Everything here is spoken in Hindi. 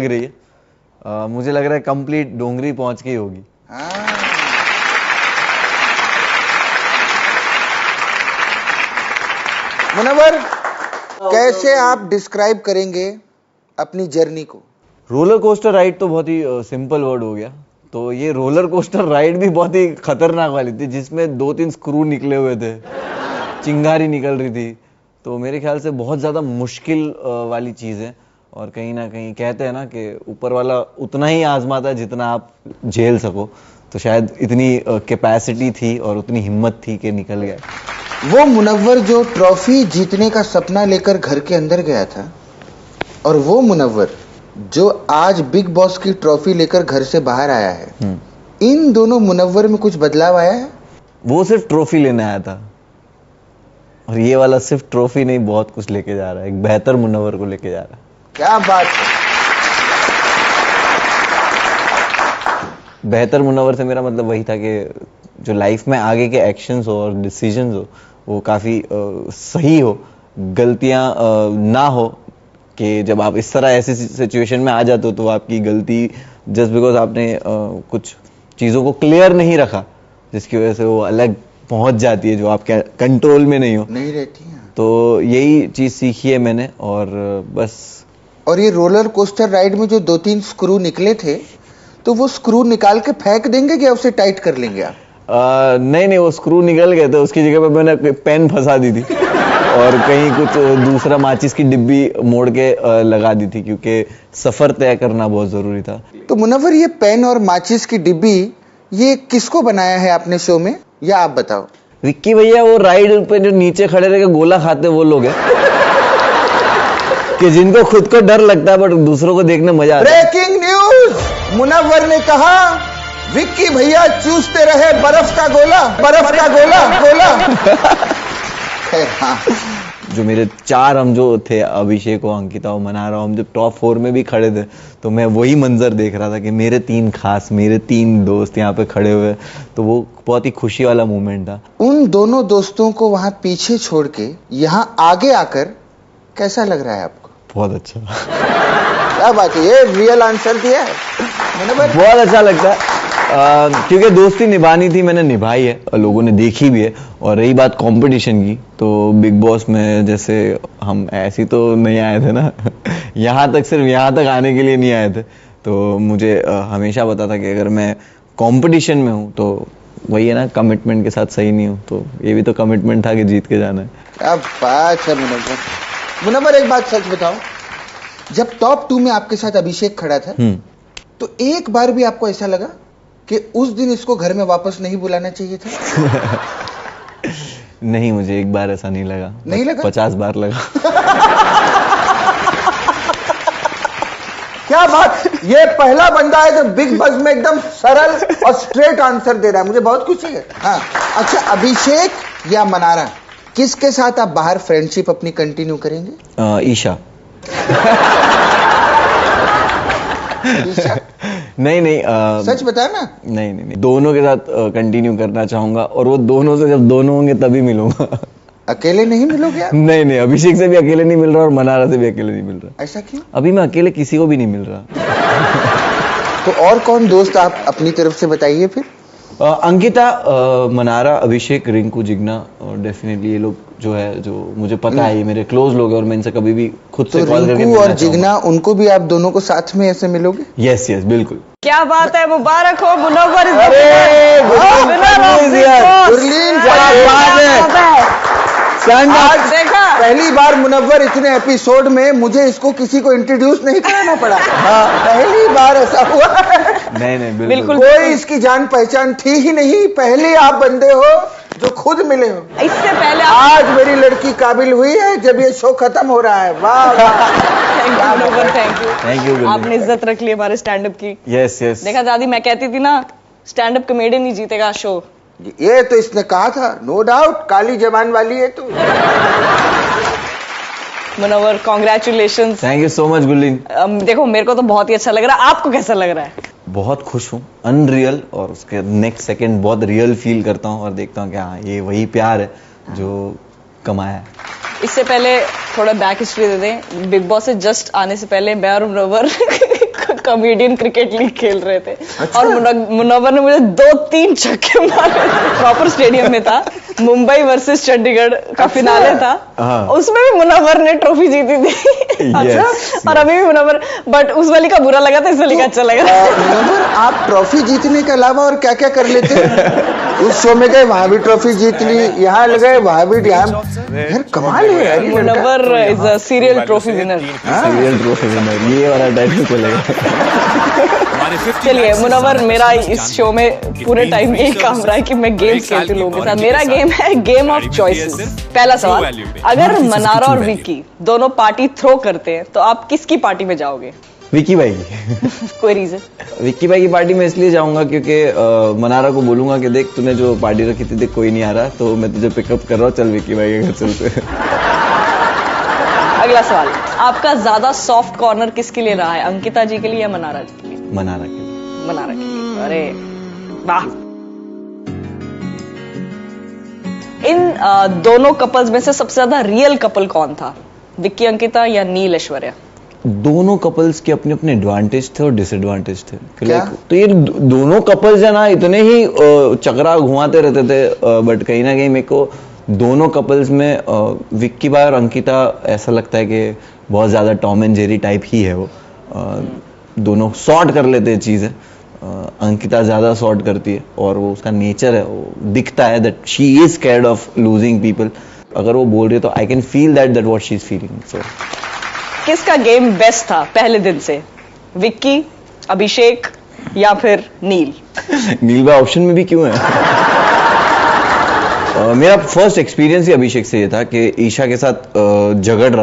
लग रही है। मुझे लग रहा है कंप्लीट डोंगरी पहुंच गई होगी। मुनव्वर, कैसे आप डिस्क्राइब करेंगे अपनी जर्नी को? रोलर कोस्टर राइड तो बहुत ही सिंपल वर्ड हो गया। तो ये रोलर कोस्टर राइड भी बहुत ही खतरनाक वाली थी, जिसमें 2-3 स्क्रू निकले हुए थे, चिंगारी निकल रही थी। तो मेरे ख्याल से बहुत ज़्यादा मुश्किल वाली चीज़ है। और कहीं ना कहीं कहते हैं ना कि ऊपर वाला उतना ही आजमाता है जितना आप झेल सको। तो शायद इतनी कैपेसिटी थी और उतनी हिम्मत थी कि निकल गया। वो मुनव्वर जो ट्रॉफी जीतने का सपना लेकर घर के अंदर गया था, और वो मुनव्वर जो आज बिग बॉस की ट्रॉफी लेकर घर से बाहर आया है, इन दोनों मुनव्वर में कुछ बदलाव आया है? वो सिर्फ ट्रॉफी लेने आया था, और ये वाला सिर्फ ट्रॉफी नहीं, बहुत कुछ लेके जा रहा है। एक बेहतर मुनव्वर को लेके जा रहा है। क्या बात है। बेहतर मुनव्वर से मेरा मतलब वही था कि जो लाइफ में आगे के एक्शंस हो और डिसीजंस हो वो काफ़ी सही हो, गलतियां ना हो। कि जब आप इस तरह ऐसी सिचुएशन में आ जाते हो तो आपकी गलती जस्ट बिकॉज आपने कुछ चीज़ों को क्लियर नहीं रखा, जिसकी वजह से वो अलग पहुंच जाती है जो आपके कंट्रोल में नहीं रहती है। तो यही चीज़ सीखी है मैंने, और बस। और ये रोलर कोस्टर राइड में जो 2-3 स्क्रू निकले थे, तो वो स्क्रू निकाल के फेंक देंगे क्या उसे टाइट कर लेंगे आप? नहीं, वो स्क्रू निकल गए थे। उसकी जगह पे मैंने पेन फंसा दी थी और कहीं कुछ दूसरा माचिस की डिब्बी मोड़ के लगा दी थी, क्योंकि सफर तय करना बहुत जरूरी था। तो मुनव्वर, ये पेन और माचिस की डिब्बी ये किसको बनाया है आपने शो में, या आप बताओ? विक्की भैया वो राइड पे जो नीचे खड़े रह के गोला खाते वो लोग हैं कि जिनको खुद को डर लगता है बट दूसरों को देखने मजा आता है। ब्रेकिंग न्यूज, मुनव्वर ने कहा विक्की भैया चूसते रहे बर्फ का गोला, बर्फ का गोला। हाँ। जो मेरे 4 हम जो थे, अभिषेक और अंकिता और मनारा, हम जब टॉप 4 में भी खड़े थे तो मैं वही मंजर देख रहा था कि मेरे 3 दोस्त यहाँ पे खड़े हुए। तो वो बहुत ही खुशी वाला मोमेंट था। उन दोनों दोस्तों को वहां पीछे छोड़ के यहाँ आगे आकर कैसा लग रहा है आपको? बहुत अच्छा। क्या बात है, ये रियल आंसर दिया है। बहुत अच्छा लगता है क्योंकि दोस्ती निभानी थी, मैंने निभाई है और लोगों ने देखी भी है। और रही बात कंपटीशन की, तो बिग बॉस में जैसे हम ऐसी तो नहीं आए थे ना यहाँ तक, सिर्फ यहाँ तक आने के लिए नहीं आए थे। तो मुझे हमेशा पता था कि अगर मैं कंपटीशन में हूँ तो वही है ना, कमिटमेंट के साथ सही नहीं हूँ। तो ये भी तो कमिटमेंट था कि जीत के जाना है। क्या बात है मुनव्वर, एक बात सच बताओ, जब टॉप 2 में आपके साथ अभिषेक खड़ा था तो एक बार भी आपको ऐसा लगा कि उस दिन इसको घर में वापस नहीं बुलाना चाहिए था? नहीं, मुझे एक बार ऐसा नहीं लगा। नहीं लगा? 50 बार लगा। क्या बात, ये पहला बंदा है जो बिग बॉस में एकदम सरल और स्ट्रेट आंसर दे रहा है, मुझे बहुत खुशी है। हाँ, अच्छा, अभिषेक या मनारा, किसके साथ आप बाहर फ्रेंडशिप अपनी कंटिन्यू करेंगे? ईशा। नहीं, सच बता ना। नहीं, दोनों के साथ कंटिन्यू करना चाहूंगा, और वो दोनों से जब दोनों होंगे तभी मिलूंगा। अकेले नहीं मिलोगे आप? नहीं, अभिषेक से भी अकेले नहीं मिल रहा और मनारा से भी अकेले नहीं मिल रहा। ऐसा क्यों? अभी मैं अकेले किसी को भी नहीं मिल रहा। तो और कौन दोस्त आप अपनी तरफ से बताइए फिर। अंकिता, मनारा, अभिषेक, रिंकू, जिग्ना, और डेफिनेटली ये लोग जो है, जो मुझे पता है ये मेरे क्लोज लोग हैं और मैं इनसे कभी भी खुद से कॉल करके रिंकू और जिग्ना, उनको भी आप दोनों को साथ में ऐसे मिलोगे? यस, बिल्कुल। क्या बात है, मुबारक हो मुनव्वर। आज देखा, पहली बार मुनव्वर इतने एपिसोड में मुझे इसको किसी को इंट्रोड्यूस नहीं कराना पड़ा। पहली बार ऐसा हुआ। नहीं, बिल्कुल। कोई इसकी जान पहचान थी ही नहीं, पहले आप बंदे हो जो खुद मिले हो। इससे पहले आज मेरी लड़की काबिल हुई है जब ये शो खत्म हो रहा है। वाह, थैंक यू। आपने इज्जत रख ली हमारे स्टैंड अप की। यस। देखा दादी, मैं कहती थी ना, स्टैंड अप कॉमेडियन ही जीतेगा शो। ये तो इसने कहा था, नो डाउट, काली जबान वाली है तू। Munawar, congratulations. Thank you so much गुल्लीन। देखो, मेरे को तो बहुत ही अच्छा लग रहा है, आपको कैसा लग रहा है? बहुत खुश हूँ, अनरियल, और उसके नेक्स्ट सेकंड बहुत रियल फील करता हूँ और देखता हूँ कि हाँ, ये वही प्यार है जो कमाया है। इससे पहले थोड़ा बैक हिस्ट्री दे दें। बिग बॉस से जस्ट आने से पहले मैं और मुनव्वर कॉमेडियन क्रिकेट लीग खेल रहे थे अच्छा? और मुनव्वर ने मुझे 2-3 छक्के मारे। प्रॉपर स्टेडियम में था, मुंबई वर्सेस चंडीगढ़ का फिनाले था। हाँ। उसमें भी मुनव्वर ने ट्रॉफी जीती थी। Yes, और अभी भी मुनव्वर, बट उस वाली का बुरा लगा था, इस वाली का अच्छा लगा। मुनव्वर, आप ट्रॉफी जीतने के अलावा और क्या क्या कर लेते हो? उस शो में गए, वहां भी ट्रॉफी जीत ली, यहाँ गए, वहां भी, यार कमाल है यार ये लड़का। Munawar is a serial trophy winner. Real trophy winner, ये वाला टाइटल चलेगा। चलिए मुनव्वर, मेरा इस शो में पूरे टाइम यही काम रहा है कि मैं गेम्स खेलती हूँ लोगों के साथ। मेरा गेम है गेम ऑफ चॉइसेस। पहला सवाल, अगर मनारा और विक्की दोनों पार्टी थ्रो करते हैं तो आप किसकी पार्टी में जाओगे? विक्की भाई की। कोई रीजन? विक्की भाई की पार्टी में इसलिए जाऊंगा क्योंकि मनारा को बोलूंगा कि देख तूने जो पार्टी रखी थी, देख कोई नहीं आ रहा, तो मैं तुझे पिकअप कर रहा हूँ, चल विक्की भाई के घर चलते। अगला सवाल, आपका ज्यादा सॉफ्ट कॉर्नर किसके लिए रहा है, अंकिता जी के लिए या मनारा जी के लिए? मनारा के लिए। मनारा के लिए। अरे वाह। इन दोनों कपल्स में से सबसे ज्यादा रियल कपल कौन था, विक्की अंकिता या नील ऐश्वर्या? दोनों कपल्स के अपने अपने एडवांटेज थे और डिसएडवांटेज थे। क्या? तो ये दोनों कपल्स है ना, इतने ही चक्रा घुमाते रहते थे, बट कहीं ना कहीं मेरे को दोनों कपल्स में विक्की भाई और अंकिता ऐसा लगता है कि बहुत ज्यादा टॉम एंड जेरी टाइप ही है वो। दोनों सॉर्ट कर लेते हैं चीजें। अंकिता ज्यादा सॉर्ट करती है और वो उसका नेचर है, वो दिखता है that she is scared of losing people. अगर वो बोल रही है तो I can feel that what she is feeling. So किसका गेम बेस्ट था पहले दिन से, विक्की, अभिषेक या फिर नील? नील भाई ऑप्शन में भी क्यों है? मेरा फर्स्ट एक्सपीरियंस ही अभिषेक से ये था कि ईशा के साथ झगड़ रहा